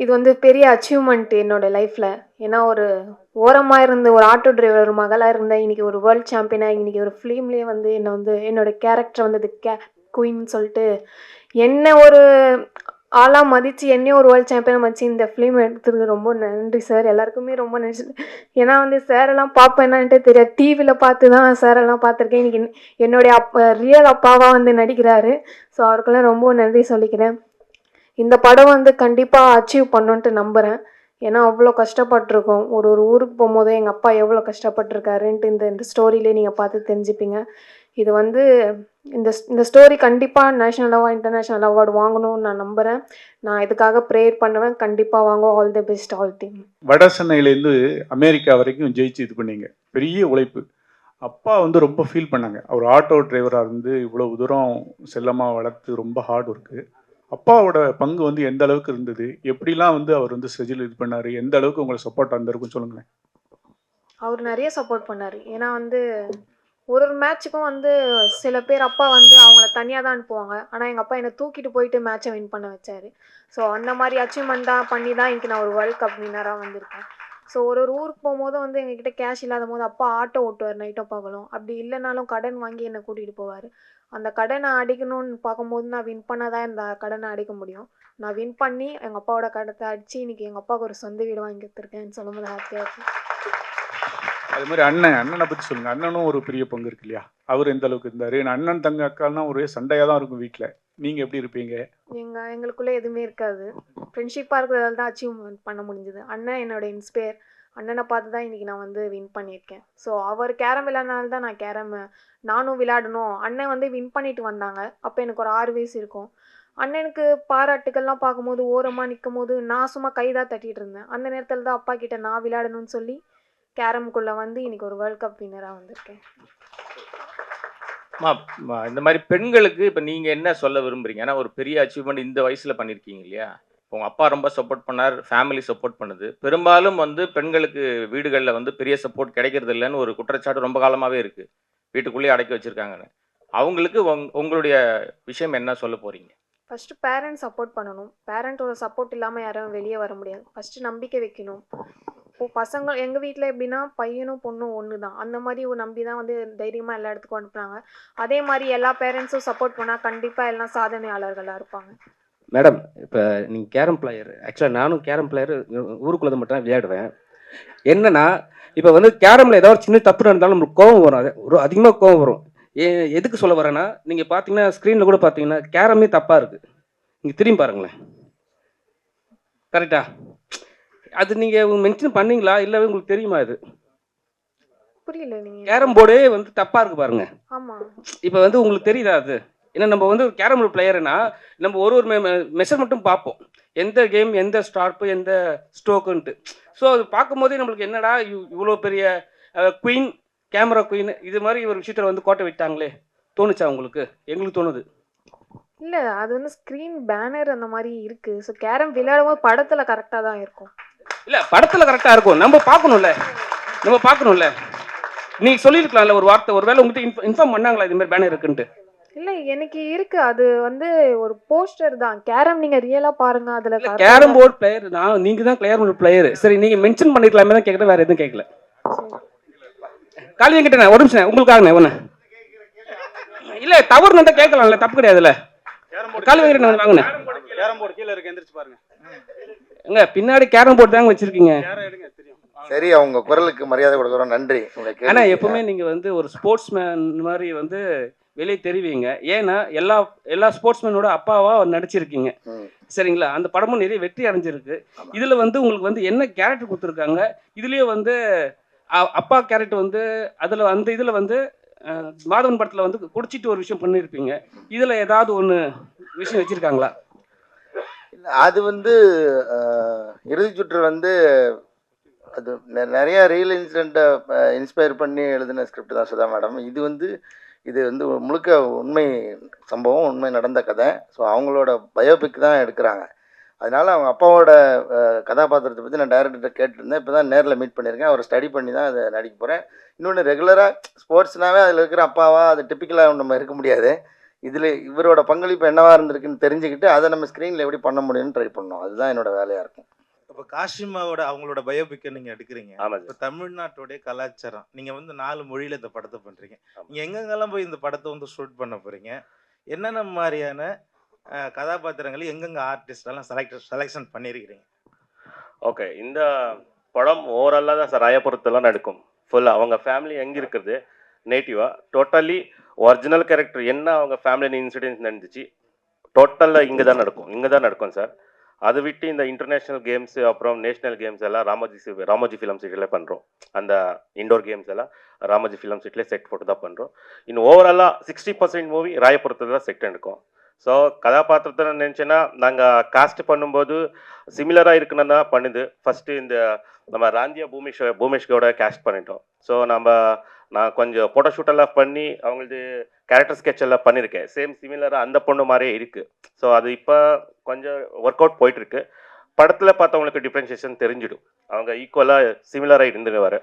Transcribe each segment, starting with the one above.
இது வந்து பெரிய அச்சீவ்மெண்ட் என்னோட லைஃப்ல. ஏன்னா ஒரு ஓரமா இருந்த ஒரு ஆட்டோ டிரைவர் மகளா இருந்தேன். இன்னைக்கு ஒரு வேர்ல்ட் சாம்பியனா இன்னைக்கு ஒரு ஃபிலிம்லயே வந்து என்ன வந்து என்னோட கேரக்டர் வந்து குயின் சொல்லிட்டு என்ன ஒரு ஆளா மதிச்சு என்னையும் ஒரு வேர்ல்ட் சாம்பியனா மதிச்சு இந்த ஃபிலிம் எடுத்ததுக்கு ரொம்ப நன்றி சார். எல்லாருக்குமே ரொம்ப நன்றி. ஏன்னா வந்து சார் எல்லாம் பார்ப்பேன்னான்ட்டே தெரியாது. டிவியில பார்த்து தான் சார் எல்லாம் பார்த்துருக்கேன். இன்னைக்கு என்னுடைய ரியல் அப்பாவா வந்து நடிக்கிறாரு. ஸோ அவருக்கெல்லாம் ரொம்ப நன்றி சொல்லிக்கிறேன். இந்த படம் வந்து கண்டிப்பாக அச்சீவ் பண்ணுன்ட்டு நம்புகிறேன். ஏன்னா அவ்வளோ கஷ்டப்பட்டிருக்கோம். ஒரு ஒரு ஊருக்கு போகும்போது எங்கள் அப்பா எவ்வளோ கஷ்டப்பட்டிருக்காருன்ட்டு இந்த இந்த ஸ்டோரியிலே நீங்கள் பார்த்து தெரிஞ்சுப்பீங்க. இது வந்து இந்த ஸ்டோரி கண்டிப்பாக நேஷ்னல் அவார்டு இன்டர்நேஷ்னல் அவார்டு வாங்கணும்னு நான் நம்புகிறேன். நான் இதுக்காக ப்ரேயர் பண்ணுவேன். கண்டிப்பாக வாங்க. All the best all team. வட சென்னையிலேருந்து அமெரிக்கா வரைக்கும் ஜெயிச்சு இது பண்ணீங்க. பெரிய உழைப்பு. அப்பா வந்து ரொம்ப ஃபீல் பண்ணாங்க. அவர் ஆட்டோ டிரைவராக இருந்து இவ்வளவு தூரம் செல்லமாக வளர்த்து ரொம்ப ஹார்ட் ஒர்க்கு. அப்பாவோட பங்கு வந்து எந்த அளவுக்கு இருந்தது? எப்படிலாம் வந்து அவர் வந்து ஸ்கெட்யூல் இது பண்ணாரு? எந்த அளவுக்கு உங்களுக்கு சப்போர்ட் இருந்திருக்குன்னு சொல்லுங்களேன். அவர் நிறைய சப்போர்ட் பண்ணார். ஏன்னா வந்து ஒரு ஒரு மேட்ச்சுக்கும் வந்து சில பேர் அப்பா வந்து அவங்கள தனியாக தான் அனுப்புவாங்க. ஆனால் எங்கள் அப்பா என்னை தூக்கிட்டு போயிட்டு மேட்சை வின் பண்ண வச்சார். ஸோ அந்த மாதிரி அச்சீவ்மெண்ட்டாக பண்ணி தான் இன்றைக்கி நான் ஒரு வேர்ல்ட் கப் வின்னராக வந்திருக்கேன். ஸோ ஒரு ஒரு ஊருக்கு போகும்போது வந்து எங்ககிட்ட கேஷ் இல்லாத போது அப்பா ஆட்டோ ஓட்டுவார் நைட்டும் பகலும். அப்படி இல்லைனாலும் கடன் வாங்கி என்னை கூட்டிகிட்டு போவார். அந்த கடனை அடிக்கணும்னு பார்க்கும்போது நான் வின் பண்ணாதான் இந்த கடனை அடிக்க முடியும். நான் வின் பண்ணி எங்கள் அப்பாவோட கடத்தை அடித்து இன்றைக்கி எங்கள் அப்பாவுக்கு ஒரு சொந்த வீடு வாங்கி கொடுத்துருக்கேன்னு சொல்லும்போது ஹாப்பியாக இருக்கும். அது மாதிரி அண்ணனை பற்றி சொல்லுங்கள். அண்ணனும் ஒரு பெரிய பங்கு இருக்கு இல்லையா? அவர் எந்த அளவுக்கு இருந்தார்? ஏன்னா அண்ணன் தங்க அக்காலாம் ஒரே சண்டையாக தான் இருக்கும் வீட்டில். நீங்கள் எப்படி இருப்பீங்க? எங்களுக்குள்ளே எதுவுமே இருக்காது. ஃப்ரெண்ட்ஷிப்பாக இருக்கிறதால தான் அச்சீவ்மெண்ட் பண்ண முடிஞ்சுது. அண்ணன் என்னோட இன்ஸ்பயர். அண்ணனை பார்த்து தான் இன்றைக்கி நான் வந்து வின் பண்ணியிருக்கேன். ஸோ அவர் கேரம் விளையாடுனால தான் நான் நானும் விளையாடணும். அண்ணன் வந்து வின் பண்ணிட்டு வந்தாங்க. அப்போ எனக்கு ஒரு 6 வயசு இருக்கும். அண்ணனுக்கு பாராட்டுக்கள்லாம் பார்க்கும்போது ஓரமாக நிற்கும் போது நான் சும்மா கைதான் தட்டிகிட்டு இருந்தேன். அந்த நேரத்தில் தான் அப்பா கிட்ட நான் விளையாடணும்னு சொல்லி கேரம்குள்ளே வந்து இன்றைக்கி ஒரு வேர்ல்ட் கப் வின்னராக வந்திருக்கேன். இந்த மாதிரி பெண்களுக்கு இப்போ நீங்கள் என்ன சொல்ல விரும்புறீங்க? ஏன்னா ஒரு பெரிய அச்சீவ்மெண்ட் இந்த வயசில் பண்ணியிருக்கீங்க இல்லையா? உங்கள் அப்பா ரொம்ப சப்போர்ட் பண்ணார், ஃபேமிலி சப்போர்ட் பண்ணுது. பெரும்பாலும் வந்து பெண்களுக்கு வீடுகளில் வந்து பெரிய சப்போர்ட் கிடைக்கிறது இல்லைன்னு ஒரு குற்றச்சாட்டு ரொம்ப காலமாகவே இருக்குது. வீட்டுக்குள்ளேயே அடக்கி வச்சுருக்காங்கன்னு. அவங்களுக்கு உங்களுடைய விஷயம் என்ன சொல்ல போகிறீங்க? ஃபஸ்ட்டு பேரண்ட்ஸ் சப்போர்ட் பண்ணணும். பேரண்ட்டோட சப்போர்ட் இல்லாமல் யாரும் வெளியே வர முடியாது. ஃபஸ்ட்டு நம்பிக்கை வைக்கணும். இப்போது பசங்க எங்கள் வீட்டில் எப்படின்னா பையனும் பொண்ணும் ஒன்று தான். அந்த மாதிரி ஒரு நம்பி தான் வந்து தைரியமாக எல்லா இடத்துக்கும் அனுப்புகிறாங்க. அதே மாதிரி எல்லா பேரண்ட்ஸும் சப்போர்ட் பண்ணால் கண்டிப்பாக எல்லாம் சாதனையாளர்களாக இருப்பாங்க. மேடம், இப்போ நீங்கள் கேரம் பிளேயர். ஆக்சுவலாக நானும் கேரம் பிளேயர். ஊருக்குள்ளே மட்டும் தான் விளையாடுவேன். என்னன்னா இப்போ வந்து கேரமில் ஏதாவது ஒரு சின்ன தப்பு நடந்தாலும் நம்மளுக்கு கோவம் வரும். அது ஒரு அதிகமாக கோவம் வரும். எதுக்கு சொல்ல வரேன்னா, நீங்கள் பார்த்தீங்கன்னா ஸ்க்ரீனில் கூட பார்த்தீங்கன்னா கேரமே தப்பாக இருக்குது. நீங்கள் திரும்பி பாருங்களேன். கரெக்டா? அது நீங்கள் மென்ஷன் பண்ணீங்களா இல்லை உங்களுக்கு தெரியுமா? இது புரியல. நீங்கள் கேரம் போர்டே வந்து தப்பாக இருக்குது பாருங்க. ஆமாம். இப்போ வந்து உங்களுக்கு தெரியுதா அது? ஏன்னா நம்ம வந்து கேரம் பிளேயர்னா நம்ம ஒரு ஒரு மெஷர் மட்டும் பார்ப்போம். எந்த கேம், எந்த ஸ்டார்ப்பு, எந்த ஸ்ட்ரோக்குன்ட்டு. ஸோ அது பார்க்கும்போதே நம்மளுக்கு என்னடா இவ்வளோ பெரிய குயின், கேமரா குயின், இது மாதிரி ஒரு விஷயத்தில் வந்து கோட்டை விட்டாங்களே தோணுச்சா உங்களுக்கு? எங்களுக்கு தோணுது. இல்லை, அது வந்து ஸ்க்ரீன் பேனர் அந்த மாதிரி இருக்குது. ஸோ கேரம் விளையாடும்போது படத்தில் கரெக்டாக தான் இருக்கும். இல்லை, படத்தில் கரெக்டாக இருக்கும். நம்ம பார்க்கணும்ல. நீங்கள் சொல்லியிருக்கலாம்ல ஒரு வார்த்தை. ஒரு வேளை உங்கள்கிட்ட இன்ஃபார்ம் பண்ணாங்களா இது மாதிரி பேனர் இருக்குன்ட்டு? இல்லை, எனக்கு இருக்கு. அது வந்து ஒரு போஸ்டர் தான். கேரம் நீங்க ரியலா பாருங்க. அதுல கேரம் போர்டு பிளேயர் நீங்க தான் கேரம் போர்டு பிளேயர். சரி, நீங்க மென்ஷன் பண்ணிருக்கலாமே தான் கேக்குறேன். வேற எதுவும் கேட்கல. காலி கிட்ட ஒரு நிமிஷம் உங்களுக்காக ஒண்ணு. இல்ல தவறு நல்லா கேட்கலாம்ல, தப்பு கிடையாதுல்ல. காலி கிட்ட வாங்க. கேரம் போர்டு கீழ இருக்கு, எந்திரிச்சு பாருங்க. எங்க பின்னாடி கேரம் போர்டு தாங்க வச்சிருக்கீங்க. சரி, அவங்க குரலுக்கு மரியாதை கொடுக்குறோம். நன்றி. ஆனா எப்பவுமே நீங்க வந்து ஒரு ஸ்போர்ட்ஸ்மேன் மாதிரி வந்து வெளியே தெரிவிங்க. ஏன்னா எல்லா ஸ்போர்ட்ஸ்மேனோட அப்பாவா நடிச்சிருக்கீங்க. சரிங்களா? அந்த படமும் நிறைய வெற்றி அடைஞ்சிருக்கு. இதுல வந்து உங்களுக்கு வந்து என்ன கேரக்டர் கொடுத்துருக்காங்க? இதுலயே வந்து அப்பா கேரக்டர் வந்து இதுல வந்து மாதவன் படத்துல வந்து குடிச்சிட்டு ஒரு விஷயம் பண்ணியிருப்பீங்க. இதுல ஏதாவது ஒன்று விஷயம் வச்சிருக்காங்களா? அது வந்து இறுதி சுற்று வந்து அது நிறைய ரியல் இன்சிடெண்ட்டை இன்ஸ்பயர் பண்ணி எழுதின ஸ்கிரிப்ட் தான் சுதா மேடம். இது வந்து முழுக்க உண்மை சம்பவம், உண்மை நடந்த கதை. ஸோ அவங்களோட பயோபிக் தான் எடுக்கிறாங்க. அதனால் அவங்க அப்பாவோட கதாபாத்திரத்தை பற்றி நான் டைரக்டர்கிட்ட கேட்டிருந்தேன். இப்போ தான் நேரில் மீட் பண்ணியிருக்கேன். அவரை ஸ்டடி பண்ணி தான் அதை நடிக்க போகிறேன். இன்னொன்று, ரெகுலராக ஸ்போர்ட்ஸ்னாவே அதில் இருக்கிற அப்பாவா அது டிப்பிக்கலாக நம்ம இருக்க முடியாது. இதில் இவரோட பங்களிப்பு என்னவா இருந்திருக்குன்னு தெரிஞ்சுக்கிட்டு அதை நம்ம ஸ்க்ரீனில் எப்படி பண்ண முடியும்னு ட்ரை பண்ணோம். அதுதான் என்னோட வேலையாக இருக்கும். இப்போ காஷிமாவோட அவங்களோட பயோபிக்கை நீங்கள் எடுக்கிறீங்க. ஆமா இப்போ சார். தமிழ்நாட்டுடைய கலாச்சாரம் நீங்கள் வந்து 4 மொழியில் இந்த படத்தை பண்ணுறீங்க. நீங்கள் எங்கெங்கெல்லாம் போய் இந்த படத்தை வந்து ஷூட் பண்ண போகிறீங்க? என்னென்ன மாதிரியான கதாபாத்திரங்களை எங்கெங்கே ஆர்டிஸ்டெல்லாம் செலெக்ஷன் பண்ணியிருக்கிறீங்க? ஓகே, இந்த படம் ஓவராலாக தான் சார் ராயபுரத்தெல்லாம் நடக்கும். ஃபுல்லாக அவங்க ஃபேமிலி எங்கே இருக்குது நேட்டிவாக டோட்டலி ஒரிஜினல் கேரக்டர் என்ன அவங்க ஃபேமிலி இன்சிடென்ட்ஸ் நடந்துச்சு டோட்டலாக இங்கே தான் நடக்கும் சார். அதை விட்டு இந்த இன்டர்நேஷ்னல் கேம்ஸ் அப்புறம் நேஷ்னல் கேம்ஸ் எல்லாம் ராமோஜி ஃபிலிம் சிட்டியில் பண்ணுறோம். அந்த இண்டோர் கேம்ஸ் எல்லாம் ராமோஜி ஃபிலிம் சிட்டியில் செட் போட்டு தான் பண்ணுறோம். இன்னும் ஓவராலாக 60% மூவி ராயபுரத்தில் தான் செட் எடுக்கும். ஸோ கதாபாத்திரத்தை நினச்சேன்னா நாங்கள் காஸ்ட் பண்ணும்போது சிமிலராக இருக்குன்னு தான் பண்ணுது. ஃபஸ்ட்டு இந்த நம்ம ராந்தியா பூமேஷ்கோட கேஸ்ட் பண்ணிட்டோம். ஸோ நான் கொஞ்சம் ஃபோட்டோ ஷூட்டெல்லாம் பண்ணி அவங்களது கேரக்டர் ஸ்கெட்ச் எல்லாம் பண்ணியிருக்கேன். சேம் சிமிலராக அந்த பொண்ணு மாதிரியே இருக்குது. ஸோ அது இப்போ கொஞ்சம் ஒர்க் அவுட் போயிட்டுருக்கு. படத்தில் பார்த்தவங்களுக்கு டிஃப்ரென்ஷியேஷன் தெரிஞ்சிடும். அவங்க ஈக்குவலாக சிமிலராக இருந்துன்னு வர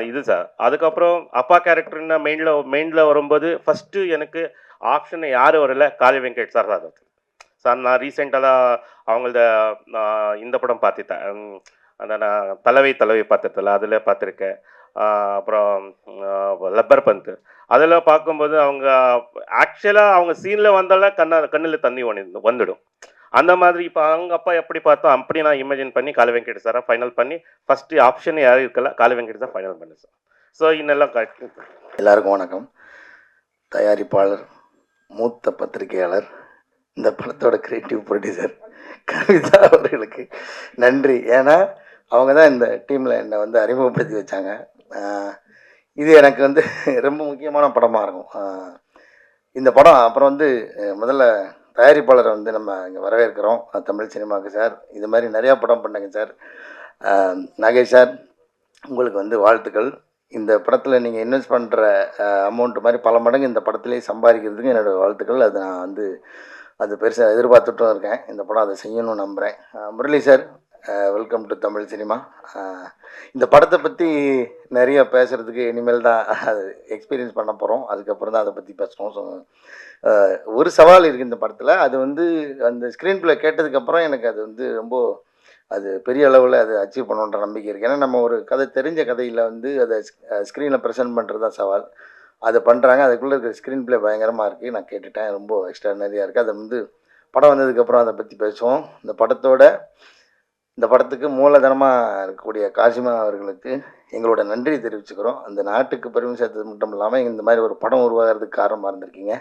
இது சார். அதுக்கப்புறம் அப்பா கேரக்டர்னா மெயினில் வரும்போது ஃபஸ்ட்டு எனக்கு ஆப்ஷன் யார் வரல, காளி வெங்கட் சார் தான் சார். நான் ரீசெண்டாக அவங்களத இந்த படம் பார்த்துட்டேன். அந்த நான் தலைவை பார்த்துட்டல அதில் பார்த்துருக்கேன். அப்புறம் லப்பர் பந்த் அதில் பார்க்கும்போது அவங்க ஆக்சுவலாக அவங்க சீனில் வந்தாலும் கண்ணில் தண்ணி வந்துடும். அந்த மாதிரி இப்போ அவங்க அப்பா எப்படி பார்த்தோம் அப்படி நான் இமேஜின் பண்ணி காளி வெங்கட் சாரை ஃபைனல் பண்ணி ஃபஸ்ட்டு ஆப்ஷன் யாரும் இருக்கல, காளி வெங்கட் சார் ஃபைனல் பண்ணேன் சார். ஸோ இன்னெல்லாம் எல்லாருக்கும் வணக்கம். தயாரிப்பாளர், மூத்த பத்திரிகையாளர், இந்த படத்தோட கிரியேட்டிவ் ப்ரொடியூசர் கவிதா அவர்களுக்கு நன்றி. ஏன்னா அவங்க தான் இந்த டீமில் என்னை வந்து அறிமுகப்படுத்தி வச்சாங்க. இது எனக்கு வந்து ரொம்ப முக்கியமான படமாக இருக்கும் இந்த படம். அப்புறம் வந்து முதல்ல தயாரிப்பாளரை வந்து நம்ம இங்கே வரவேற்கிறோம் தமிழ் சினிமாவுக்கு சார். இது மாதிரி நிறையா படம் பண்ணாங்க சார். நாகேஷ் சார், உங்களுக்கு வந்து வாழ்த்துக்கள். இந்த படத்தில் நீங்கள் இன்வெஸ்ட் பண்ணுற அமௌண்ட் மாதிரி பல மடங்கு இந்த படத்துலேயே சம்பாதிக்கிறதுக்கு என்னோடய வாழ்த்துக்கள். அது நான் வந்து அது பெருசாக எதிர்பார்த்துட்டும் இருக்கேன். இந்த படம் அதை செய்யணும்னு நம்புகிறேன். Murali sir, welcome to Tamil cinema. இந்த படத்தை பற்றி நிறைய பேசுகிறதுக்கு இனிமேல் தான் அது எக்ஸ்பீரியன்ஸ் பண்ண போகிறோம். அதுக்கப்புறம் தான் அதை பற்றி பேசுகிறோம். ஸோ ஒரு சவால் இருக்குது இந்த படத்தில். அது வந்து அந்த ஸ்க்ரீன் ப்ளே கேட்டதுக்கப்புறம் எனக்கு அது வந்து ரொம்ப அது பெரிய அளவில் அதை அச்சீவ் பண்ணுன்ற நம்பிக்கை இருக்குது. ஏன்னா நம்ம ஒரு கதை தெரிஞ்ச கதையில் வந்து அதை ஸ்க்ரீனில் ப்ரெசென்ட் பண்ணுறது தான் சவால். அதை பண்ணுறாங்க. அதுக்குள்ளே இருக்கிற ஸ்க்ரீன் ப்ளே பயங்கரமாக இருக்குது. நான் கேட்டுட்டேன், ரொம்ப எக்ஸ்ட்ரானரியாக இருக்குது. அதை வந்து படம் வந்ததுக்கப்புறம் அதை பற்றி பேசுவோம். இந்த படத்துக்கு மூலதனமாக இருக்கக்கூடிய காசிமா அவர்களுக்கு எங்களோட நன்றி தெரிவிச்சுக்கிறோம். அந்த நாட்டுக்கு பெருமை சேர்த்தது மட்டும் இல்லாமல் இந்த மாதிரி ஒரு படம் உருவாகிறதுக்கு காரணமாக இருந்திருக்கீங்க.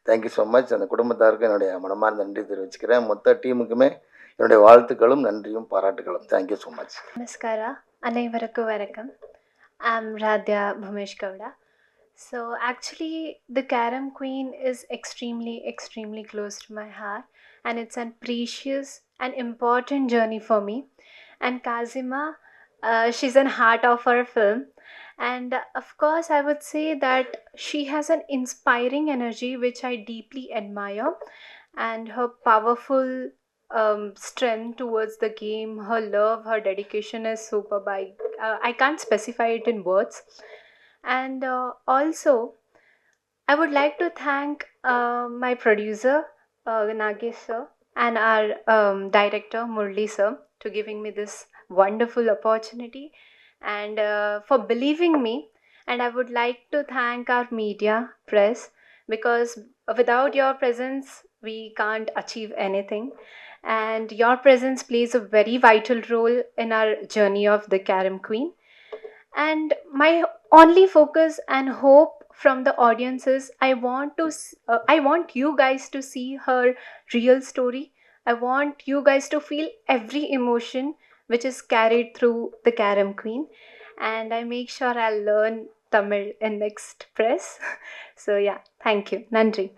Thank you so much. அந்த குடும்பத்தாருக்கு என்னுடைய மனமார்ந்த நன்றி தெரிவிச்சுக்கிறேன். மொத்த டீமுக்குமே என்னுடைய வாழ்த்துக்களும் நன்றியும் பாராட்டுகளும். Thank you so much. நமஸ்கார, அனைவருக்கும் வணக்கம். I'm Radhya Bhumesh Gowda. So actually the Karam Queen is extremely close to my heart, and it's a precious and important journey for me. And Kazima, she's an heart of our film, and of course I would say that she has an inspiring energy which I deeply admire, and her powerful strength towards the game, her love, her dedication is superb. I can't specify it in words. And also I would like to thank my producer Nagesh sir and our director Murli sir to giving me this wonderful opportunity and for believing me. And I would like to thank our media press, because without your presence we can't achieve anything, and your presence plays a very vital role in our journey of the Karam Queen. And my only focus and hope from the audience is I want you guys to see her real story. I want you guys to feel every emotion which is carried through the Karam Queen, and I make sure I'll learn Tamil in next press. So yeah, thank you. Nandri.